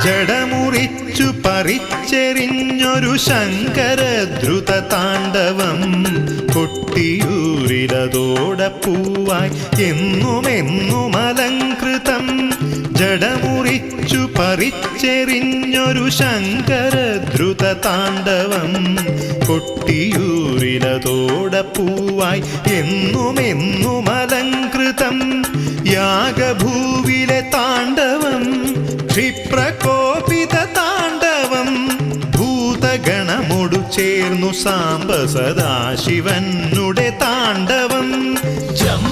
ജടമുറിച്ചു പറിച്ചെറിഞ്ഞൊരു ശങ്കരദ്രുത താണ്ഡവം കൊട്ടിയൂരിലതോടെ പൂവായി എന്നുമെന്നും അലങ്കൃതം. ജടമുറിച്ചു പറിച്ചെറിഞ്ഞൊരു ശങ്കരദ്രുത താണ്ഡവം കൊട്ടിയൂരിലതോടെ പൂവായി എന്നുമെന്നും അലങ്കൃതം. യാഗഭൂവിലെ താണ്ഡവം ക്ഷിപ്രകോപിത താണ്ഡവം ഭൂതഗണമൊടു ചേർന്നു സാംബ സദാശിവനുടെ താണ്ഡവം. ജം